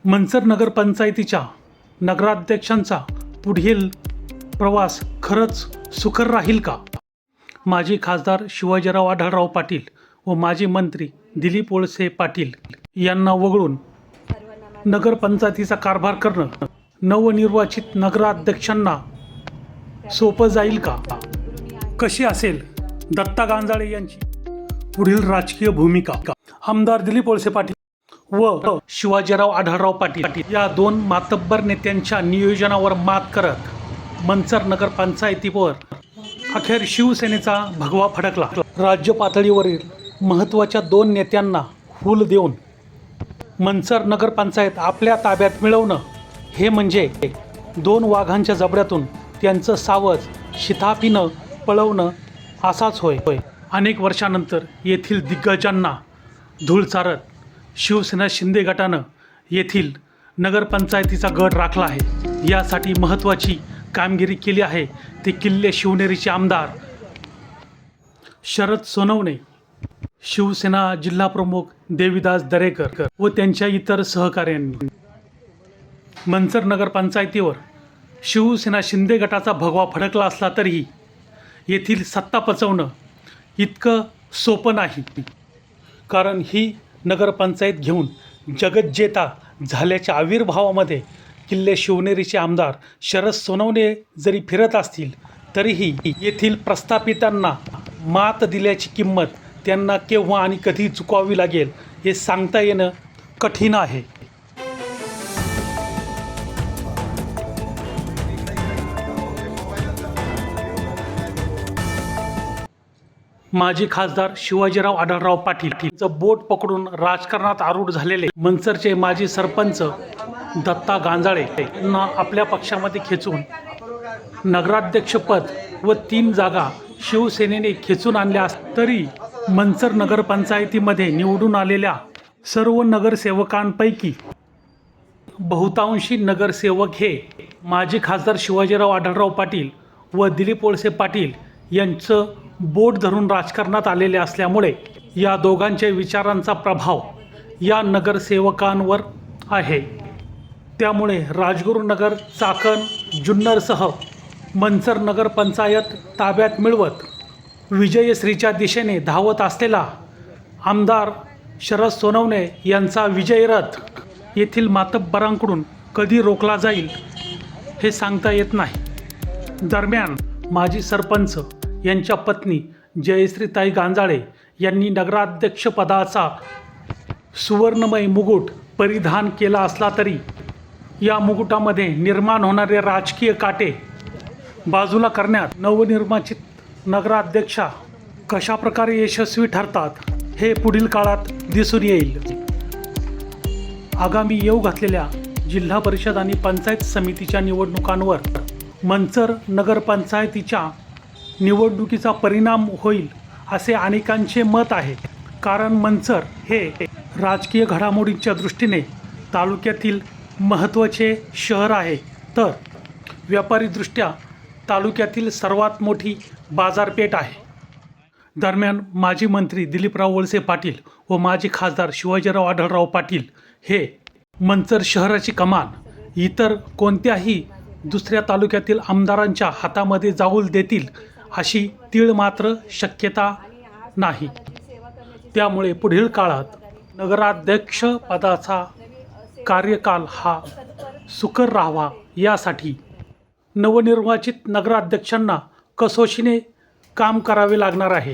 मंचर नगरपंचायतीच्या नगराध्यक्षांचा पुढील प्रवास खरंच सुकर राहील का? माजी खासदार शिवाजीराव आढळराव पाटील व माजी मंत्री दिलीप वळसे पाटील यांना वगळून नगरपंचायतीचा कारभार करणं नवनिर्वाचित नगराध्यक्षांना सोपं जाईल का? कशी असेल दत्ता गांजाळे यांची पुढील राजकीय भूमिका? आमदार दिलीप वळसे पाटील व शिवाजीराव आढळराव पाटील या दोन मातब्बर नेत्यांच्या नियोजनावर मात करत मंचर नगरपंचायतीवर अखेर शिवसेनेचा भगवा फडकला. राज्य पातळीवरील महत्त्वाच्या दोन नेत्यांना हूल देऊन मंचर नगरपंचायत आपल्या ताब्यात मिळवणं हे म्हणजे दोन वाघांच्या जबड्यातून त्यांचं सावज शिताफीनं पळवणं असाच होय. अनेक वर्षानंतर येथील दिग्गजांना धूळ चारत शिवसेना शिंदे गटानं येथील नगरपंचायतीचा गड राखला आहे. यासाठी महत्त्वाची कामगिरी केली आहे ते किल्ले शिवनेरीचे आमदार शरद सोनवणे, शिवसेना जिल्हाप्रमुख देवीदास दरेकर व त्यांच्या इतर सहकाऱ्यांनी. मंचर नगरपंचायतीवर शिवसेना शिंदे गटाचा भगवा फडकला असला तरीही येथील सत्ता पचवणं इतकं सोपं नाही. कारण ही नगरपंचायत घेऊन जगज्जेता झाल्याच्या आविर्भावामध्ये किल्ले शिवनेरीचे आमदार शरद सोनवणे जरी फिरत असतील तरीही येथील प्रस्थापितांना मात दिल्याची किंमत त्यांना केव्हा आणि कधी चुकवावी लागेल हे सांगता येणं कठीण आहे. माजी खासदार शिवाजीराव आढळराव पाटील यांचं बोट पकडून राजकारणात आरूढ झालेले मंचरचे माजी सरपंच दत्ता गांजाळे यांना आपल्या पक्षामध्ये खेचून नगराध्यक्षपद व 3 जागा शिवसेनेने खेचून आणल्या तरी मंचर नगरपंचायतीमध्ये निवडून आलेल्या सर्व नगरसेवकांपैकी बहुतांशी नगरसेवक हे माजी खासदार शिवाजीराव आढळराव पाटील व दिलीप वळसे पाटील यांचं बोट धरून राजकारणात आलेले असल्यामुळे या दोघांच्या विचारांचा प्रभाव या नगरसेवकांवर आहे. त्यामुळे राजगुरुनगर, चाकण, जुन्नरसह मंचर नगरपंचायत ताब्यात मिळवत विजयश्रीच्या दिशेने धावत असलेला आमदार शरद सोनवणे यांचा विजय रथ येथील मातब्बरांकडून कधी रोखला जाईल हे सांगता येत नाही. दरम्यान माजी सरपंच यांच्या पत्नी जयश्रीताई गांजाळे यांनी नगराध्यक्षपदाचा सुवर्णमय मुकुट परिधान केला असला तरी या मुकुटामध्ये निर्माण होणारे राजकीय काटे बाजूला करण्यात नवनिर्वाचित नगराध्यक्षा कशाप्रकारे यशस्वी ठरतात हे पुढील काळात दिसून येईल. आगामी येऊ घातलेल्या जिल्हा परिषद आणि पंचायत समितीच्या निवडणुकांवर मंचर नगरपंचायतीच्या निवडणुकीचा परिणाम होईल असे अनेकांचे मत आहे. कारण मंचर हे राजकीय घडामोडींच्या दृष्टीने तालुक्यातील महत्त्वाचे शहर आहे, तर व्यापारीदृष्ट्या तालुक्यातील सर्वात मोठी बाजारपेठ आहे. दरम्यान माजी मंत्री दिलीपराव वळसे पाटील व माजी खासदार शिवाजीराव आढळराव पाटील हे मंचर शहराची कमान इतर कोणत्याही दुसऱ्या तालुक्यातील आमदारांच्या हातामध्ये जाऊ देतील अशी तीळ मात्र शक्यता नाही. त्यामुळे पुढील काळात नगराध्यक्ष पदाचा कार्यकाल हा सुकर राहावा यासाठी नवनिर्वाचित नगराध्यक्षांना कसोशीने काम करावे लागणार आहे.